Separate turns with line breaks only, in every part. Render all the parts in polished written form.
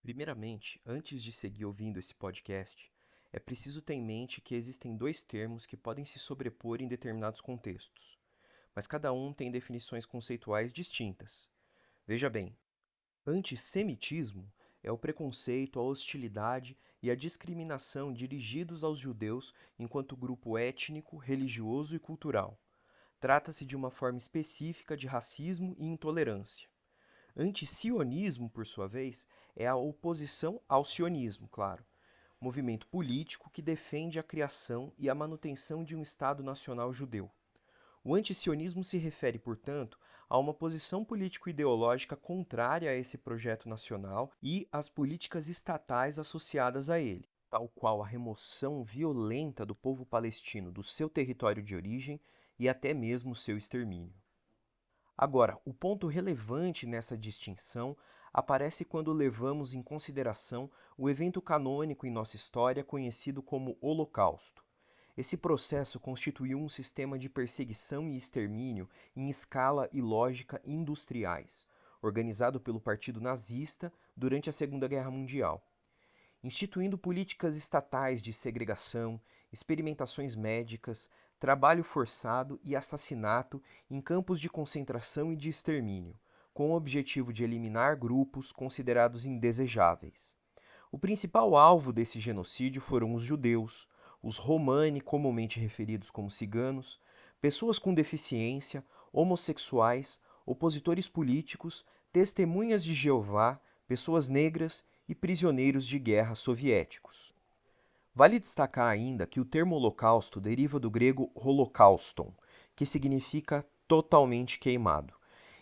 Primeiramente, antes de seguir ouvindo esse podcast, é preciso ter em mente que existem dois termos que podem se sobrepor em determinados contextos, mas cada um tem definições conceituais distintas. Veja bem, antissemitismo é o preconceito, a hostilidade e a discriminação dirigidos aos judeus enquanto grupo étnico, religioso e cultural. Trata-se de uma forma específica de racismo e intolerância. Antisionismo, por sua vez, é a oposição ao sionismo, claro, movimento político que defende a criação e a manutenção de um Estado nacional judeu. O antisionismo se refere, portanto, a uma posição político-ideológica contrária a esse projeto nacional e às políticas estatais associadas a ele, tal qual a remoção violenta do povo palestino do seu território de origem e até mesmo seu extermínio. Agora, o ponto relevante nessa distinção aparece quando levamos em consideração o evento canônico em nossa história conhecido como Holocausto. Esse processo constituiu um sistema de perseguição e extermínio em escala e lógica industriais, organizado pelo Partido Nazista durante a Segunda Guerra Mundial, instituindo políticas estatais de segregação, experimentações médicas, trabalho forçado e assassinato em campos de concentração e de extermínio, com o objetivo de eliminar grupos considerados indesejáveis. O principal alvo desse genocídio foram os judeus, os romani, comumente referidos como ciganos, pessoas com deficiência, homossexuais, opositores políticos, testemunhas de Jeová, pessoas negras e prisioneiros de guerra soviéticos. Vale destacar ainda que o termo holocausto deriva do grego holocauston, que significa totalmente queimado,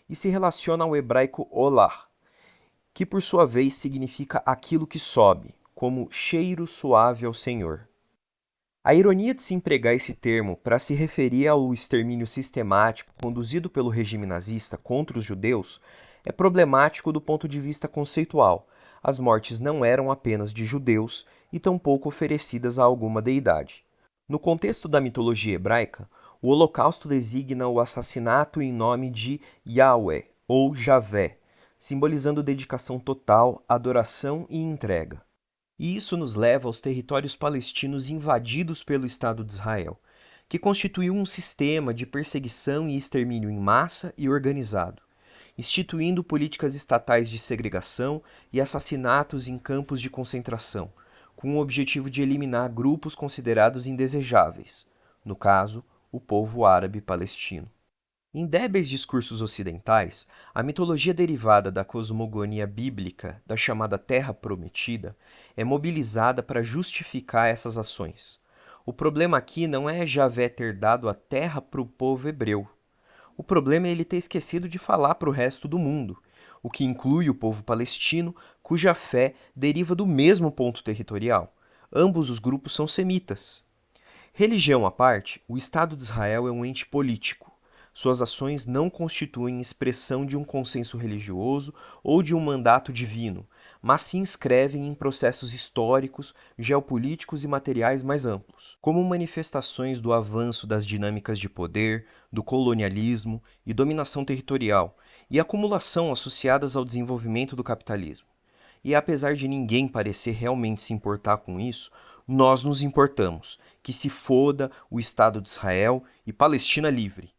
e se relaciona ao hebraico olah, que por sua vez significa aquilo que sobe, como cheiro suave ao Senhor. A ironia de se empregar esse termo para se referir ao extermínio sistemático conduzido pelo regime nazista contra os judeus é problemático do ponto de vista conceitual. As mortes não eram apenas de judeus e tampouco oferecidas a alguma deidade. No contexto da mitologia hebraica, o Holocausto designa o assassinato em nome de Yahweh, ou Javé, simbolizando dedicação total, adoração e entrega. E isso nos leva aos territórios palestinos invadidos pelo Estado de Israel, que constituiu um sistema de perseguição e extermínio em massa e organizado, instituindo políticas estatais de segregação e assassinatos em campos de concentração, com o objetivo de eliminar grupos considerados indesejáveis, no caso, o povo árabe palestino. Em débeis discursos ocidentais, a mitologia derivada da cosmogonia bíblica da chamada Terra Prometida é mobilizada para justificar essas ações. O problema aqui não é Javé ter dado a terra para o povo hebreu. O problema é ele ter esquecido de falar para o resto do mundo, o que inclui o povo palestino, cuja fé deriva do mesmo ponto territorial. Ambos os grupos são semitas. Religião à parte, o Estado de Israel é um ente político. Suas ações não constituem expressão de um consenso religioso ou de um mandato divino, mas se inscrevem em processos históricos, geopolíticos e materiais mais amplos, como manifestações do avanço das dinâmicas de poder, do colonialismo e dominação territorial, e acumulação associadas ao desenvolvimento do capitalismo. E apesar de ninguém parecer realmente se importar com isso, nós nos importamos. Que se foda o Estado de Israel e Palestina livre.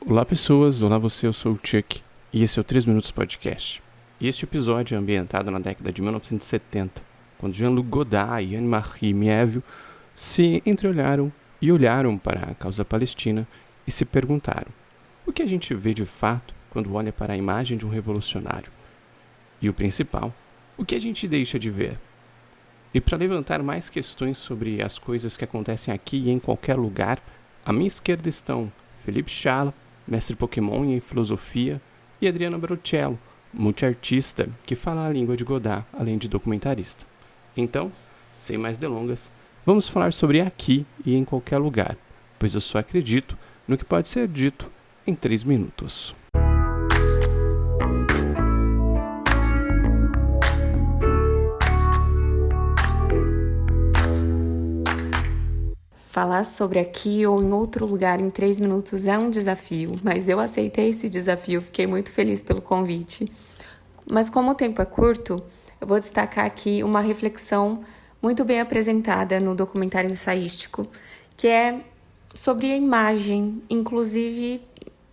Olá pessoas, olá você, eu sou o Chuck e esse é o 3 Minutos Podcast. E este episódio é ambientado na década de 1970, quando Jean-Luc Godard e Anne-Marie Miéville se entreolharam e olharam para a causa palestina e se perguntaram: o que a gente vê de fato quando olha para a imagem de um revolucionário? E o principal, o que a gente deixa de ver? E para levantar mais questões sobre as coisas que acontecem aqui e em qualquer lugar, à minha esquerda estão Felipe Schala, mestre Pokémon em filosofia, e Adriana Bruccello, multiartista que fala a língua de Godard, além de documentarista. Então, sem mais delongas, vamos falar sobre aqui e em qualquer lugar, pois eu só acredito no que pode ser dito em 3 minutos.
Falar sobre aqui ou em outro lugar em 3 minutos é um desafio, mas eu aceitei esse desafio, fiquei muito feliz pelo convite. Mas como o tempo é curto, eu vou destacar aqui uma reflexão muito bem apresentada no documentário ensaístico, que é sobre a imagem, inclusive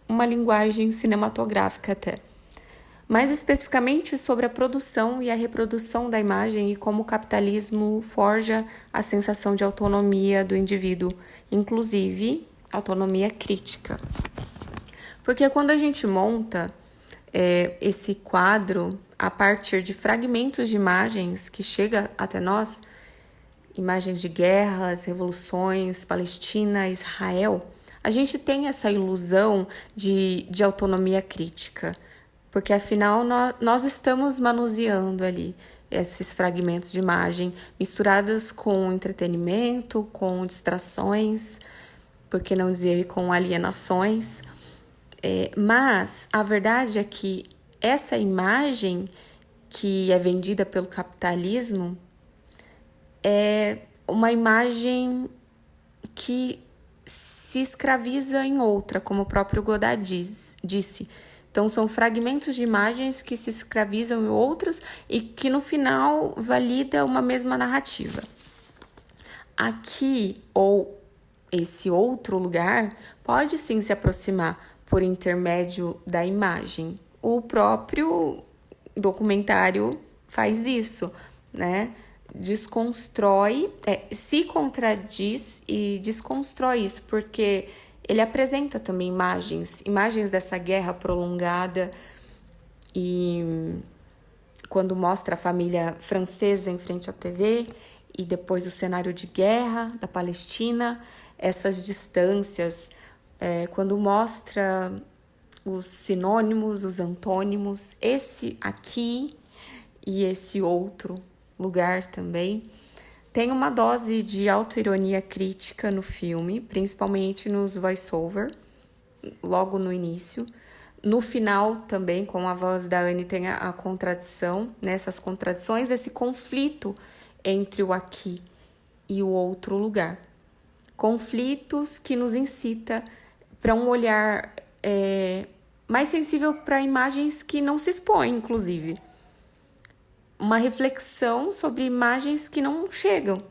uma linguagem cinematográfica até. Mais especificamente sobre a produção e a reprodução da imagem e como o capitalismo forja a sensação de autonomia do indivíduo, inclusive autonomia crítica. Porque quando a gente monta esse quadro a partir de fragmentos de imagens que chega até nós, imagens de guerras, revoluções, Palestina, Israel, a gente tem essa ilusão de autonomia crítica. Porque, afinal, nós estamos manuseando ali esses fragmentos de imagem misturados com entretenimento, com distrações, por que não dizer com alienações. Mas a verdade é que essa imagem que é vendida pelo capitalismo é uma imagem que se escraviza em outra, como o próprio Godard disse. Então, são fragmentos de imagens que se escravizam em outras e que, no final, valida uma mesma narrativa. Aqui, ou esse outro lugar, pode sim se aproximar por intermédio da imagem. O próprio documentário faz isso, né? Desconstrói, se contradiz e desconstrói isso, porque ele apresenta também imagens dessa guerra prolongada e quando mostra a família francesa em frente à TV e depois o cenário de guerra da Palestina, essas distâncias, quando mostra os sinônimos, os antônimos, esse aqui e esse outro lugar também. Tem uma dose de autoironia crítica no filme, principalmente nos voice-over, logo no início. No final também, com a voz da Anne, tem a contradição, né? Essas contradições, esse conflito entre o aqui e o outro lugar. Conflitos que nos incita para um olhar mais sensível para imagens que não se expõem, inclusive. Uma reflexão sobre imagens que não chegam.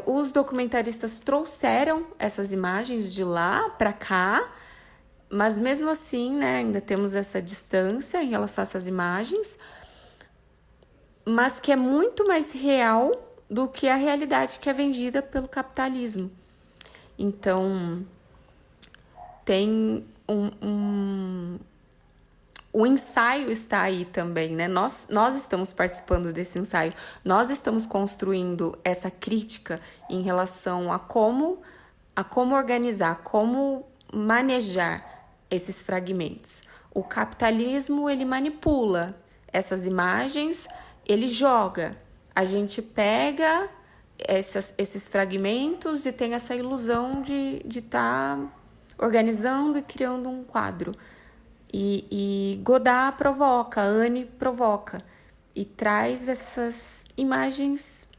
Os documentaristas trouxeram essas imagens de lá para cá, mas mesmo assim, né, ainda temos essa distância em relação a essas imagens, mas que é muito mais real do que a realidade que é vendida pelo capitalismo. Então, tem o ensaio está aí também, né? Nós estamos participando desse ensaio. Nós estamos construindo essa crítica em relação a como organizar, como manejar esses fragmentos. O capitalismo, ele manipula essas imagens, ele joga. A gente pega esses fragmentos e tem essa ilusão de estar organizando e criando um quadro. E Godard provoca, Anne provoca e traz essas imagens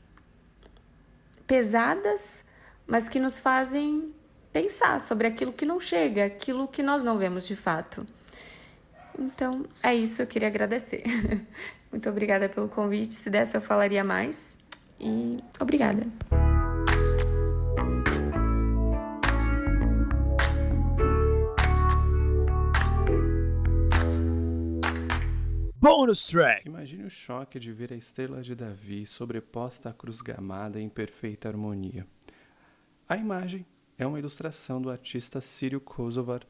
pesadas, mas que nos fazem pensar sobre aquilo que não chega, aquilo que nós não vemos de fato. Então, é isso, eu queria agradecer. Muito obrigada pelo convite, se desse eu falaria mais e obrigada.
Bônus track! Imagine o choque de ver a estrela de Davi sobreposta à cruz gamada em perfeita harmonia. A imagem é uma ilustração do artista sírio Kosovar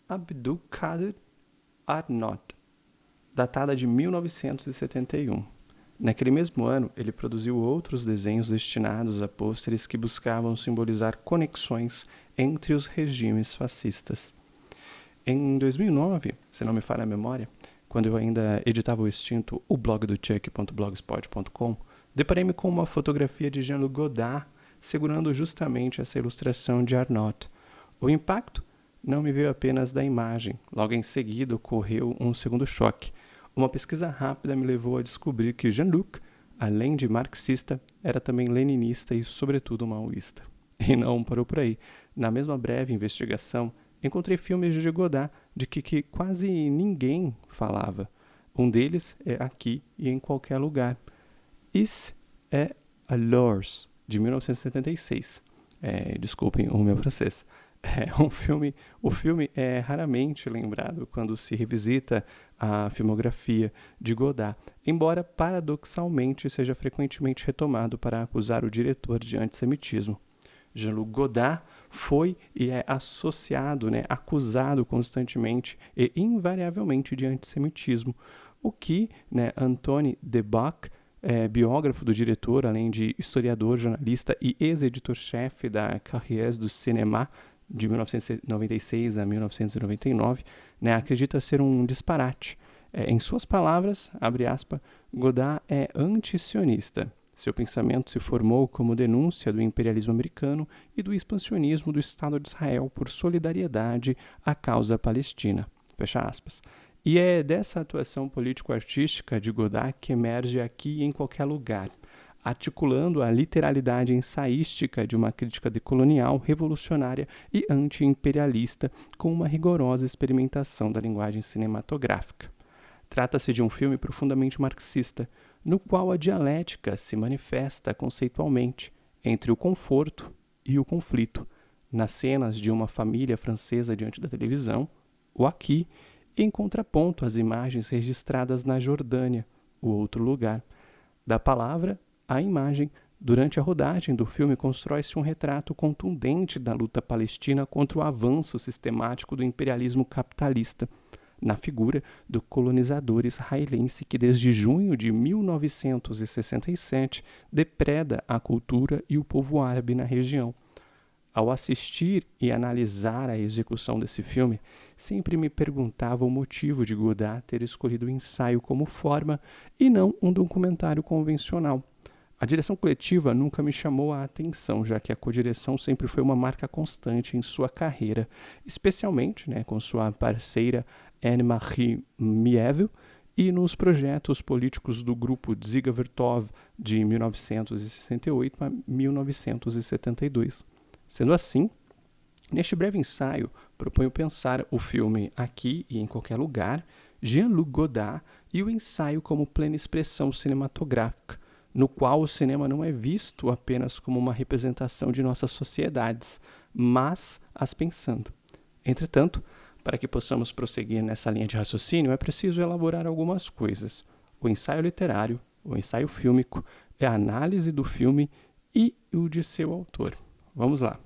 Abdülkadir Arnott, datada de 1971. Naquele mesmo ano, ele produziu outros desenhos destinados a pôsteres que buscavam simbolizar conexões entre os regimes fascistas. Em 2009, se não me falha a memória, quando eu ainda editava o extinto o blog do Chuck.blogspot.com, deparei-me com uma fotografia de Jean-Luc Godard segurando justamente essa ilustração de Arnott. O impacto não me veio apenas da imagem. Logo em seguida ocorreu um segundo choque. Uma pesquisa rápida me levou a descobrir que Jean-Luc além de marxista, era também leninista e, sobretudo, maoísta. E não parou por aí. Na mesma breve investigação, encontrei filmes de Godard de que quase ninguém falava. Um deles é Aqui e em Qualquer Lugar. Esse é Alors, de 1976. Desculpem o meu francês. O filme é raramente lembrado quando se revisita a filmografia de Godard, embora paradoxalmente seja frequentemente retomado para acusar o diretor de antissemitismo. Jean-Luc Godard foi e é associado, acusado constantemente e invariavelmente de antissemitismo, o que Antoine Debac, biógrafo do diretor, além de historiador, jornalista e ex-editor-chefe da Carrières du Cinéma, de 1996 a 1999, acredita ser um disparate. Em suas palavras, abre aspas, Godard é anti-sionista. Seu pensamento se formou como denúncia do imperialismo americano e do expansionismo do Estado de Israel por solidariedade à causa palestina. Fecha aspas. E é dessa atuação político-artística de Godard que emerge Aqui e em Qualquer Lugar, articulando a literalidade ensaística de uma crítica decolonial, revolucionária e anti-imperialista com uma rigorosa experimentação da linguagem cinematográfica. Trata-se de um filme profundamente marxista, no qual a dialética se manifesta conceitualmente entre o conforto e o conflito, nas cenas de uma família francesa diante da televisão, o Aqui, em contraponto às imagens registradas na Jordânia, o outro lugar. Da palavra à imagem, durante a rodagem do filme constrói-se um retrato contundente da luta palestina contra o avanço sistemático do imperialismo capitalista, na figura do colonizador israelense que desde junho de 1967 depreda a cultura e o povo árabe na região. Ao assistir e analisar a execução desse filme, sempre me perguntava o motivo de Godard ter escolhido o ensaio como forma e não um documentário convencional. A direção coletiva nunca me chamou a atenção, já que a codireção sempre foi uma marca constante em sua carreira, especialmente com sua parceira Anne-Marie Miéville e nos projetos políticos do grupo Dziga Vertov de 1968 a 1972. Sendo assim, neste breve ensaio, proponho pensar o filme Aqui e em Qualquer Lugar, Jean-Luc Godard e o ensaio como plena expressão cinematográfica, no qual o cinema não é visto apenas como uma representação de nossas sociedades, mas as pensando. Entretanto, para que possamos prosseguir nessa linha de raciocínio, é preciso elaborar algumas coisas. O ensaio literário, o ensaio fílmico, é a análise do filme e o de seu autor. Vamos lá.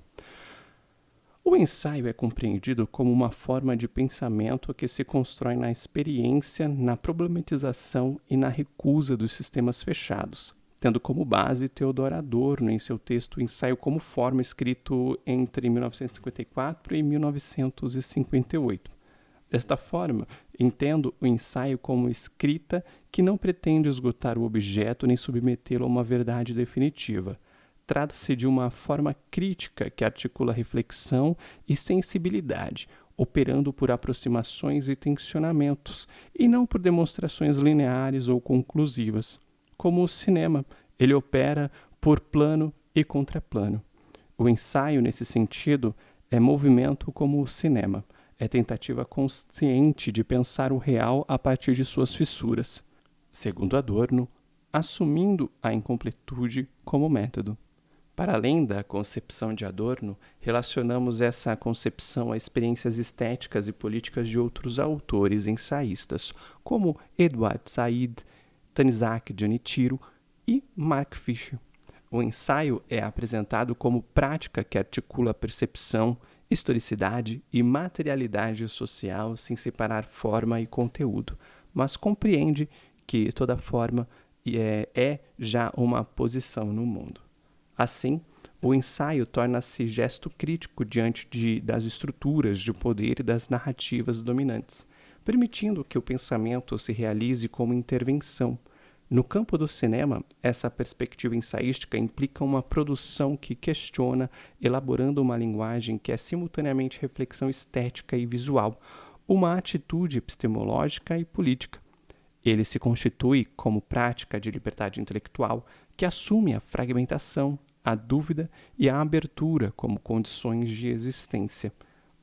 O ensaio é compreendido como uma forma de pensamento que se constrói na experiência, na problematização e na recusa dos sistemas fechados, tendo como base Theodor Adorno em seu texto Ensaio como Forma, escrito entre 1954 e 1958. Desta forma, entendo o ensaio como escrita que não pretende esgotar o objeto nem submetê-lo a uma verdade definitiva. Trata-se de uma forma crítica que articula reflexão e sensibilidade, operando por aproximações e tensionamentos, e não por demonstrações lineares ou conclusivas. Como o cinema, ele opera por plano e contraplano. O ensaio, nesse sentido, é movimento como o cinema, é tentativa consciente de pensar o real a partir de suas fissuras. Segundo Adorno, assumindo a incompletude como método. Para além da concepção de Adorno, relacionamos essa concepção a experiências estéticas e políticas de outros autores ensaístas, como Edward Said, Tanizaki Junichiro e Mark Fisher. O ensaio é apresentado como prática que articula percepção, historicidade e materialidade social sem separar forma e conteúdo, mas compreende que toda forma é já uma posição no mundo. Assim, o ensaio torna-se gesto crítico diante das estruturas de poder e das narrativas dominantes, permitindo que o pensamento se realize como intervenção. No campo do cinema, essa perspectiva ensaística implica uma produção que questiona, elaborando uma linguagem que é simultaneamente reflexão estética e visual, uma atitude epistemológica e política. Ele se constitui como prática de liberdade intelectual que assume a fragmentação, a dúvida e a abertura como condições de existência.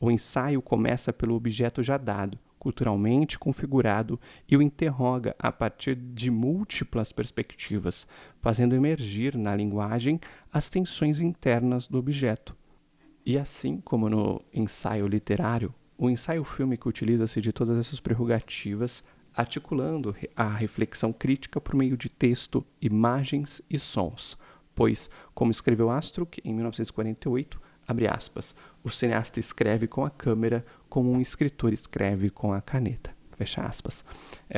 O ensaio começa pelo objeto já dado, culturalmente configurado, e o interroga a partir de múltiplas perspectivas, fazendo emergir na linguagem as tensões internas do objeto. E assim como no ensaio literário, o ensaio fílmico utiliza-se de todas essas prerrogativas, articulando a reflexão crítica por meio de texto, imagens e sons, pois, como escreveu Astruc em 1948, abre aspas, o cineasta escreve com a câmera como um escritor escreve com a caneta, fecha aspas.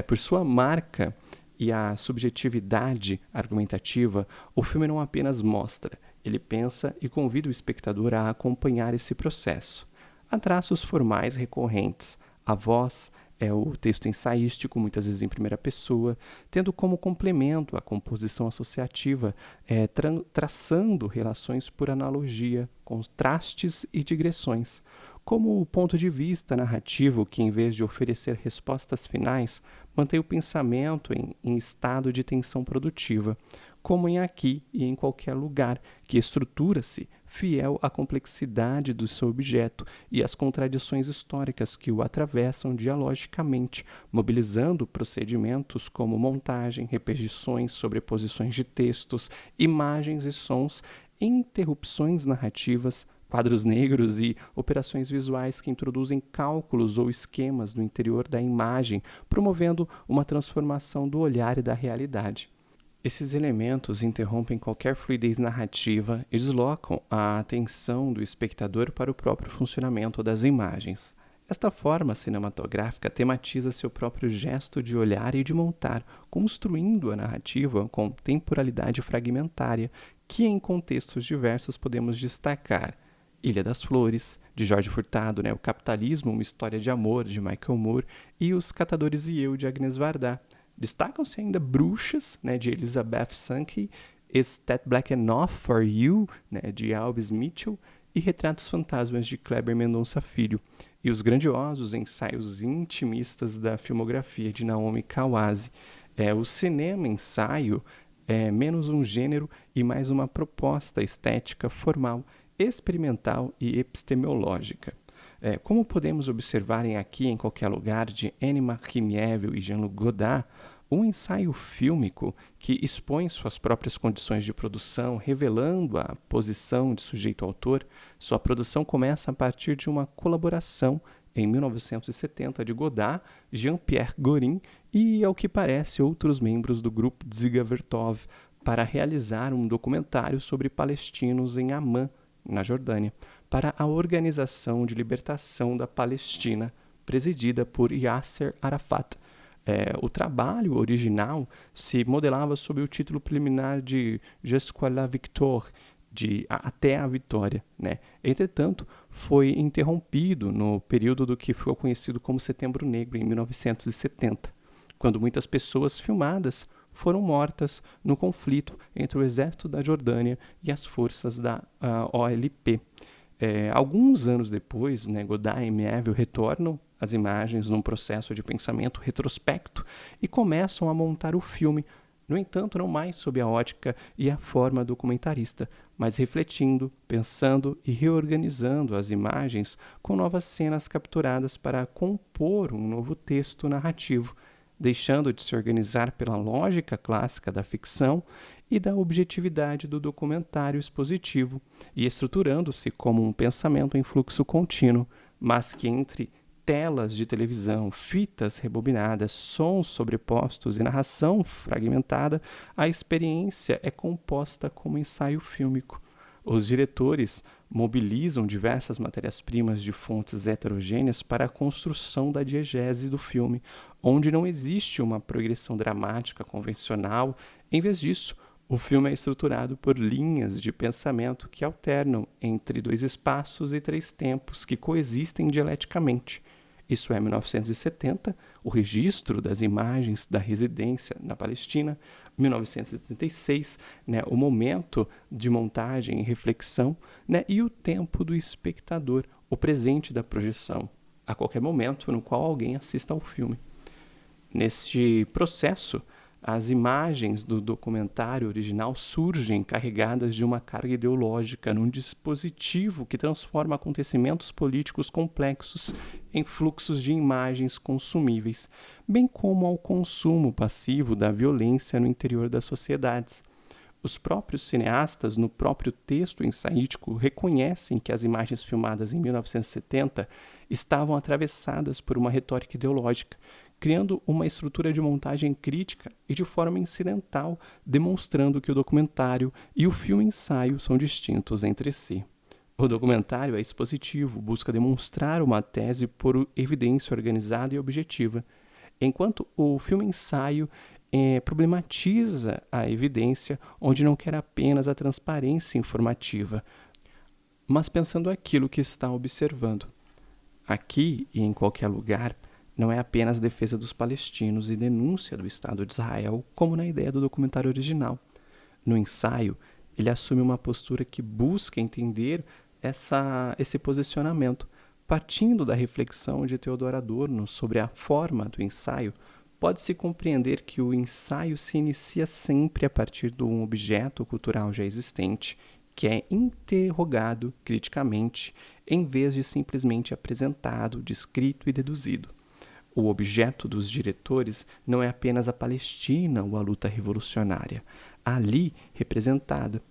Por sua marca e a subjetividade argumentativa, o filme não apenas mostra, ele pensa e convida o espectador a acompanhar esse processo. Há traços formais recorrentes, a voz é o texto ensaístico, muitas vezes em primeira pessoa, tendo como complemento a composição associativa, traçando relações por analogia, contrastes e digressões, como o ponto de vista narrativo que, em vez de oferecer respostas finais, mantém o pensamento em estado de tensão produtiva, como em Aqui e em Qualquer Lugar, que estrutura-se fiel à complexidade do seu objeto e às contradições históricas que o atravessam dialogicamente, mobilizando procedimentos como montagem, repetições, sobreposições de textos, imagens e sons, interrupções narrativas, quadros negros e operações visuais que introduzem cálculos ou esquemas no interior da imagem, promovendo uma transformação do olhar e da realidade. Esses elementos interrompem qualquer fluidez narrativa e deslocam a atenção do espectador para o próprio funcionamento das imagens. Esta forma cinematográfica tematiza seu próprio gesto de olhar e de montar, construindo a narrativa com temporalidade fragmentária, que em contextos diversos podemos destacar Ilha das Flores, de Jorge Furtado, O Capitalismo, uma história de amor, de Michael Moore, e Os Catadores e Eu, de Agnes Varda. Destacam-se ainda Bruxas, de Elizabeth Sankey, Is That Black Enough for You, de Alves Mitchell, e Retratos Fantasmas, de Kleber Mendonça Filho, e os grandiosos ensaios intimistas da filmografia de Naomi Kawase. O cinema-ensaio é menos um gênero e mais uma proposta estética formal, experimental e epistemológica. Como podemos observar Aqui em Qualquer Lugar, de Anne-Marie Miéville e Jean-Luc Godard, um ensaio fílmico que expõe suas próprias condições de produção, revelando a posição de sujeito-autor. Sua produção começa a partir de uma colaboração, em 1970, de Godard, Jean-Pierre Gorin e, ao que parece, outros membros do grupo Dziga Vertov, para realizar um documentário sobre palestinos em Amman, na Jordânia, para a Organização de Libertação da Palestina, presidida por Yasser Arafat. O trabalho original se modelava sob o título preliminar de Jusqu'à la Victoire, de Até a Vitória. Entretanto, foi interrompido no período do que ficou conhecido como Setembro Negro, em 1970, quando muitas pessoas filmadas foram mortas no conflito entre o exército da Jordânia e as forças da OLP. Alguns anos depois, Godard e Miéville retornam as imagens num processo de pensamento retrospecto e começam a montar o filme, no entanto, não mais sob a ótica e a forma documentarista, mas refletindo, pensando e reorganizando as imagens com novas cenas capturadas para compor um novo texto narrativo, deixando de se organizar pela lógica clássica da ficção e da objetividade do documentário expositivo, e estruturando-se como um pensamento em fluxo contínuo, mas que entre telas de televisão, fitas rebobinadas, sons sobrepostos e narração fragmentada, a experiência é composta como ensaio fílmico. Os diretores mobilizam diversas matérias-primas de fontes heterogêneas para a construção da diegese do filme, onde não existe uma progressão dramática convencional. Em vez disso, o filme é estruturado por linhas de pensamento que alternam entre dois espaços e três tempos que coexistem dialeticamente. Isso é 1970, o registro das imagens da residência na Palestina, 1976, o momento de montagem e reflexão, e o tempo do espectador, o presente da projeção, a qualquer momento no qual alguém assista ao filme. Neste processo, as imagens do documentário original surgem carregadas de uma carga ideológica num dispositivo que transforma acontecimentos políticos complexos em fluxos de imagens consumíveis, bem como ao consumo passivo da violência no interior das sociedades. Os próprios cineastas, no próprio texto ensaítico, reconhecem que as imagens filmadas em 1970 estavam atravessadas por uma retórica ideológica, criando uma estrutura de montagem crítica e de forma incidental, demonstrando que o documentário e o filme-ensaio são distintos entre si. O documentário é expositivo, busca demonstrar uma tese por evidência organizada e objetiva, enquanto o filme-ensaio problematiza a evidência, onde não quer apenas a transparência informativa, mas pensando aquilo que está observando. Aqui e em qualquer lugar, não é apenas defesa dos palestinos e denúncia do Estado de Israel, como na ideia do documentário original. No ensaio, ele assume uma postura que busca entender esse posicionamento. Partindo da reflexão de Theodor Adorno sobre a forma do ensaio, pode-se compreender que o ensaio se inicia sempre a partir de um objeto cultural já existente, que é interrogado criticamente, em vez de simplesmente apresentado, descrito e deduzido. O objeto dos diretores não é apenas a Palestina ou a luta revolucionária, ali representada.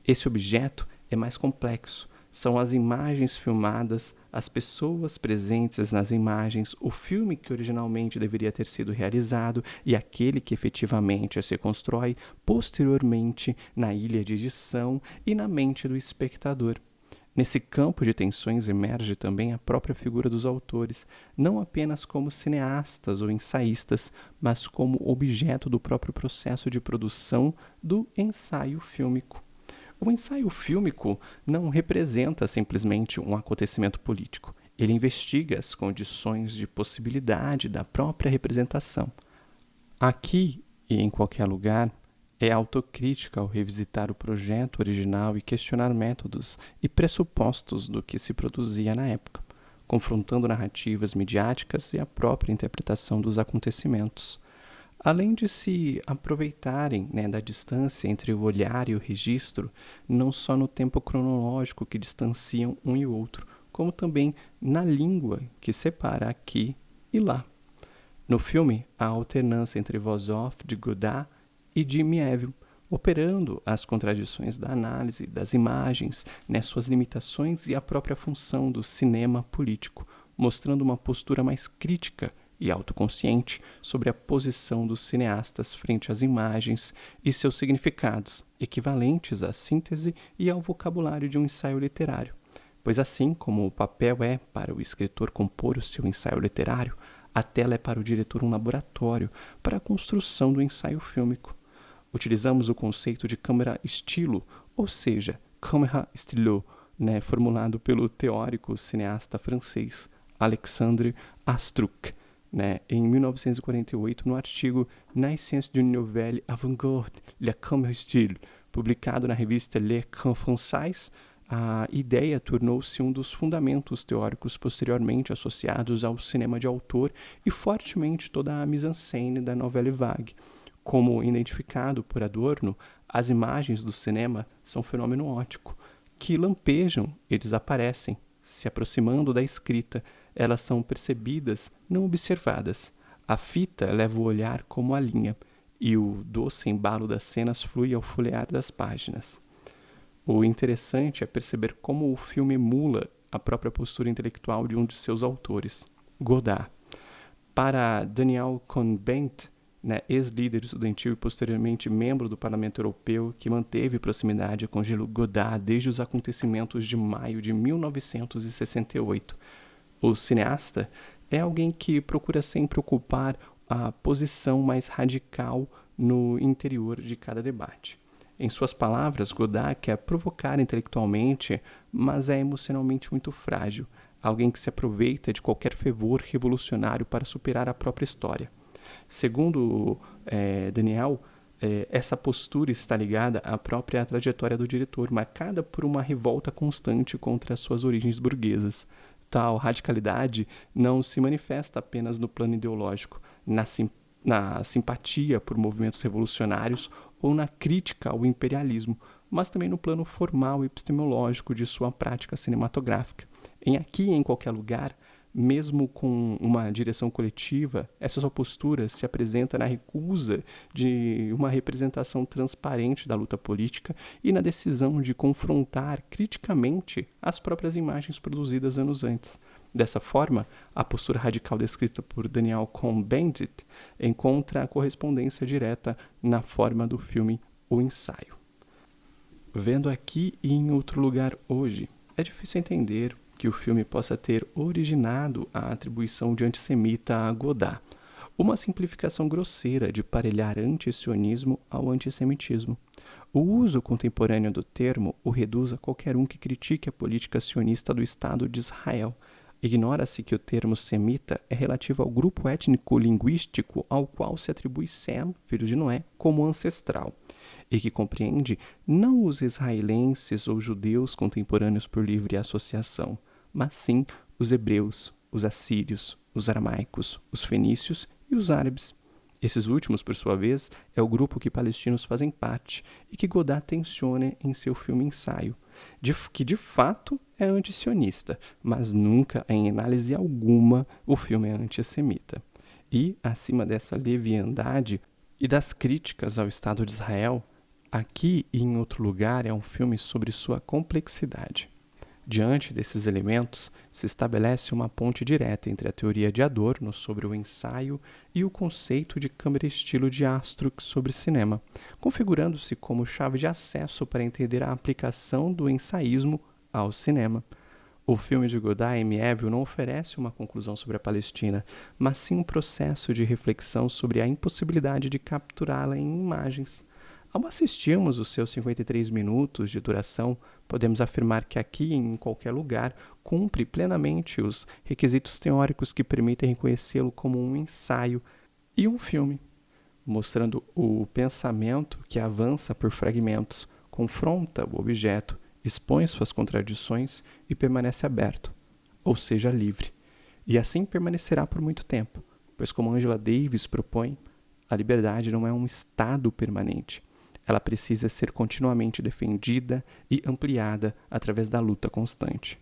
Esse objeto é mais complexo. São as imagens filmadas, as pessoas presentes nas imagens, o filme que originalmente deveria ter sido realizado e aquele que efetivamente se constrói posteriormente na ilha de edição e na mente do espectador. Nesse campo de tensões emerge também a própria figura dos autores, não apenas como cineastas ou ensaístas, mas como objeto do próprio processo de produção do ensaio fílmico. O ensaio fílmico não representa simplesmente um acontecimento político. Ele investiga as condições de possibilidade da própria representação. Aqui e em qualquer lugar, é autocrítica ao revisitar o projeto original e questionar métodos e pressupostos do que se produzia na época, confrontando narrativas midiáticas e a própria interpretação dos acontecimentos. Além de se aproveitarem da distância entre o olhar e o registro, não só no tempo cronológico que distanciam um e o outro, como também na língua que separa aqui e lá. No filme, há alternância entre voz off de Godard e de Mieville, operando as contradições da análise das imagens, suas limitações e a própria função do cinema político, mostrando uma postura mais crítica e autoconsciente sobre a posição dos cineastas frente às imagens e seus significados, equivalentes à síntese e ao vocabulário de um ensaio literário. Pois assim como o papel é para o escritor compor o seu ensaio literário, a tela é para o diretor um laboratório para a construção do ensaio fílmico. Utilizamos o conceito de câmera estilo, ou seja, câmera stylo, formulado pelo teórico cineasta francês Alexandre Astruc, em 1948, no artigo Naissance d'une nouvelle avant-garde, la câmera style, publicado na revista Le Camp Français. A ideia tornou-se um dos fundamentos teóricos posteriormente associados ao cinema de autor e fortemente toda a mise-en-scène da Nouvelle Vague. Como identificado por Adorno, as imagens do cinema são fenômeno óptico, que lampejam e desaparecem. Se aproximando da escrita, elas são percebidas, não observadas. A fita leva o olhar como a linha, e o doce embalo das cenas flui ao folhear das páginas. O interessante é perceber como o filme emula a própria postura intelectual de um de seus autores, Godard. Para Daniel Cohn-Bendit, ex-líder estudantil e posteriormente membro do Parlamento Europeu, que manteve proximidade com Jean-Luc Godard desde os acontecimentos de maio de 1968. O cineasta é alguém que procura sempre ocupar a posição mais radical no interior de cada debate. Em suas palavras, Godard quer provocar intelectualmente, mas é emocionalmente muito frágil, alguém que se aproveita de qualquer fervor revolucionário para superar a própria história. Segundo Daniel, essa postura está ligada à própria trajetória do diretor, marcada por uma revolta constante contra as suas origens burguesas. Tal radicalidade não se manifesta apenas no plano ideológico, nasce na simpatia por movimentos revolucionários ou na crítica ao imperialismo, mas também no plano formal e epistemológico de sua prática cinematográfica. Aqui e em qualquer lugar, mesmo com uma direção coletiva, essa sua postura se apresenta na recusa de uma representação transparente da luta política e na decisão de confrontar criticamente as próprias imagens produzidas anos antes. Dessa forma, a postura radical descrita por Daniel Cohn-Bendit encontra correspondência direta na forma do filme O Ensaio. Vendo aqui e em outro lugar hoje, é difícil entender que o filme possa ter originado a atribuição de antissemita a Godard, uma simplificação grosseira de parelhar antisionismo ao antissemitismo. O uso contemporâneo do termo o reduz a qualquer um que critique a política sionista do Estado de Israel. Ignora-se que o termo semita é relativo ao grupo étnico-linguístico ao qual se atribui Sem, filho de Noé, como ancestral, e que compreende não os israelenses ou judeus contemporâneos por livre associação, mas sim os hebreus, os assírios, os aramaicos, os fenícios e os árabes. Esses últimos, por sua vez, é o grupo que palestinos fazem parte e que Godard tenciona em seu filme Ensaio, que de fato é antisionista, mas nunca, em análise alguma, o filme é antissemita. E, acima dessa leviandade e das críticas ao Estado de Israel, aqui e em outro lugar é um filme sobre sua complexidade. Diante desses elementos, se estabelece uma ponte direta entre a teoria de Adorno sobre o ensaio e o conceito de câmera-estilo de Astruc sobre cinema, configurando-se como chave de acesso para entender a aplicação do ensaísmo ao cinema. O filme de Godard, Amiéville, não oferece uma conclusão sobre a Palestina, mas sim um processo de reflexão sobre a impossibilidade de capturá-la em imagens. Ao assistirmos os seus 53 minutos de duração, podemos afirmar que aqui e em qualquer lugar cumpre plenamente os requisitos teóricos que permitem reconhecê-lo como um ensaio e um filme, mostrando o pensamento que avança por fragmentos, confronta o objeto, expõe suas contradições e permanece aberto, ou seja, livre. E assim permanecerá por muito tempo, pois como Angela Davis propõe, a liberdade não é um estado permanente. Ela precisa ser continuamente defendida e ampliada através da luta constante.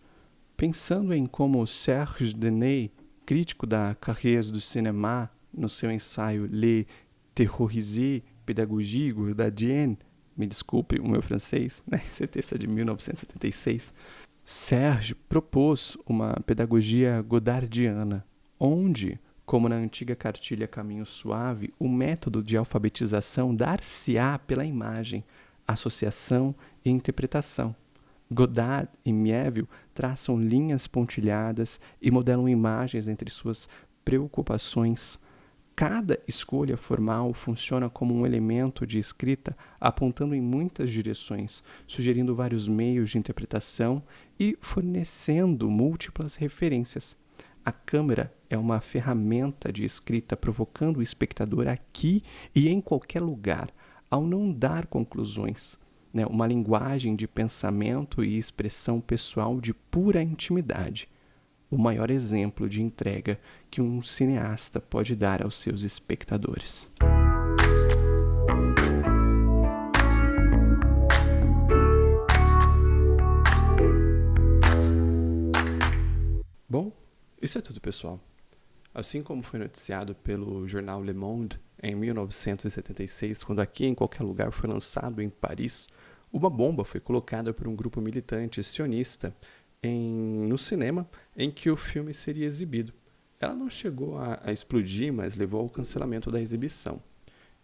Pensando em como Serge Deney, crítico da Carrière du Cinéma, no seu ensaio Les Terrorisés, Pédagogie Godardienne, me desculpe o meu francês, esse texto é de 1976, Serge propôs uma pedagogia godardiana, onde, como na antiga cartilha Caminho Suave, o método de alfabetização dar-se-á pela imagem, associação e interpretação. Godard e Miéville traçam linhas pontilhadas e modelam imagens entre suas preocupações. Cada escolha formal funciona como um elemento de escrita apontando em muitas direções, sugerindo vários meios de interpretação e fornecendo múltiplas referências. A câmera é uma ferramenta de escrita provocando o espectador aqui e em qualquer lugar, ao não dar conclusões, uma linguagem de pensamento e expressão pessoal de pura intimidade, o maior exemplo de entrega que um cineasta pode dar aos seus espectadores. Bom, isso é tudo, pessoal. Assim como foi noticiado pelo jornal Le Monde em 1976, quando Aqui em Qualquer Lugar foi lançado em Paris, uma bomba foi colocada por um grupo militante sionista no cinema em que o filme seria exibido. Ela não chegou a explodir, mas levou ao cancelamento da exibição.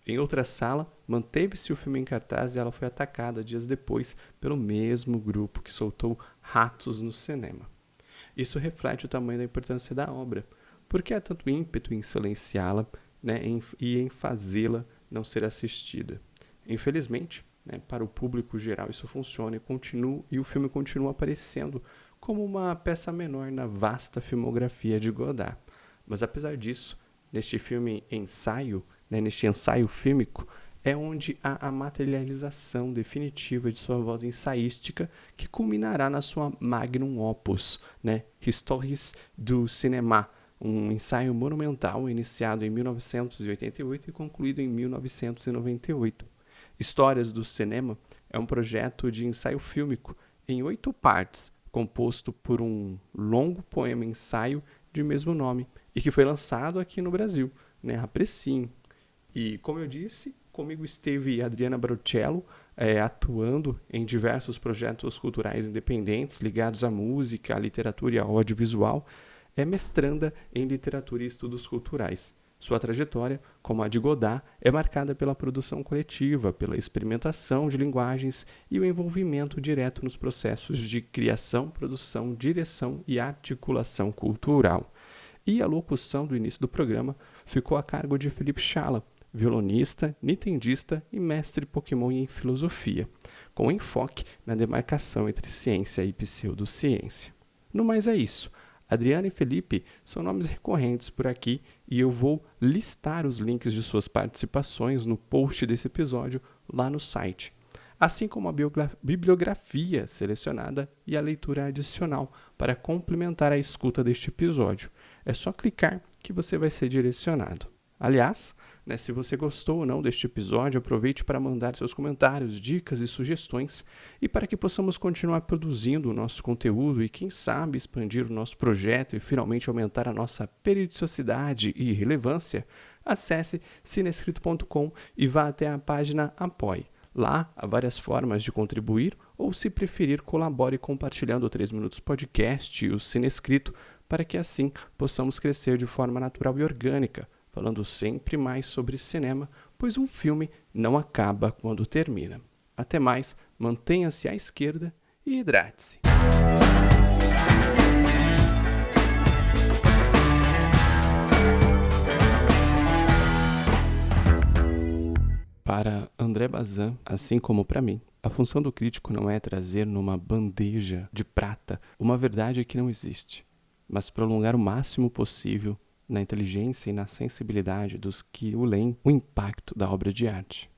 Em outra sala, manteve-se o filme em cartaz e ela foi atacada dias depois pelo mesmo grupo que soltou ratos no cinema. Isso reflete o tamanho da importância da obra, porque há tanto ímpeto em silenciá-la, e em fazê-la não ser assistida. Infelizmente, para o público geral isso funciona e o filme continua aparecendo como uma peça menor na vasta filmografia de Godard. Mas apesar disso, neste filme ensaio, neste ensaio fílmico, é onde há a materialização definitiva de sua voz ensaística que culminará na sua magnum opus, Histoires du Cinéma, um ensaio monumental iniciado em 1988 e concluído em 1998. Histórias do Cinema é um projeto de ensaio fílmico em 8 partes, composto por um longo poema-ensaio de mesmo nome e que foi lançado aqui no Brasil, né? Apreciem. E, como eu disse, comigo esteve Adriana Baruchello, atuando em diversos projetos culturais independentes ligados à música, à literatura e ao audiovisual. É mestranda em literatura e estudos culturais. Sua trajetória, como a de Godard, é marcada pela produção coletiva, pela experimentação de linguagens e o envolvimento direto nos processos de criação, produção, direção e articulação cultural. E a locução do início do programa ficou a cargo de Felipe Schala, violonista, nintendista e mestre Pokémon em filosofia, com enfoque na demarcação entre ciência e pseudociência. No mais é isso. Adriana e Felipe são nomes recorrentes por aqui e eu vou listar os links de suas participações no post desse episódio lá no site, assim como a bibliografia selecionada e a leitura adicional para complementar a escuta deste episódio. É só clicar que você vai ser direcionado. Aliás, se você gostou ou não deste episódio, aproveite para mandar seus comentários, dicas e sugestões, e para que possamos continuar produzindo o nosso conteúdo e, quem sabe, expandir o nosso projeto e finalmente aumentar a nossa periodicidade e relevância, acesse cinescrito.com e vá até a página Apoie. Lá há várias formas de contribuir ou, se preferir, colabore compartilhando o 3 Minutos Podcast e o Cinescrito para que assim possamos crescer de forma natural e orgânica, falando sempre mais sobre cinema, pois um filme não acaba quando termina. Até mais, mantenha-se à esquerda e hidrate-se. Para André Bazin, assim como para mim, a função do crítico não é trazer numa bandeja de prata uma verdade que não existe, mas prolongar o máximo possível na inteligência e na sensibilidade dos que o leem o impacto da obra de arte.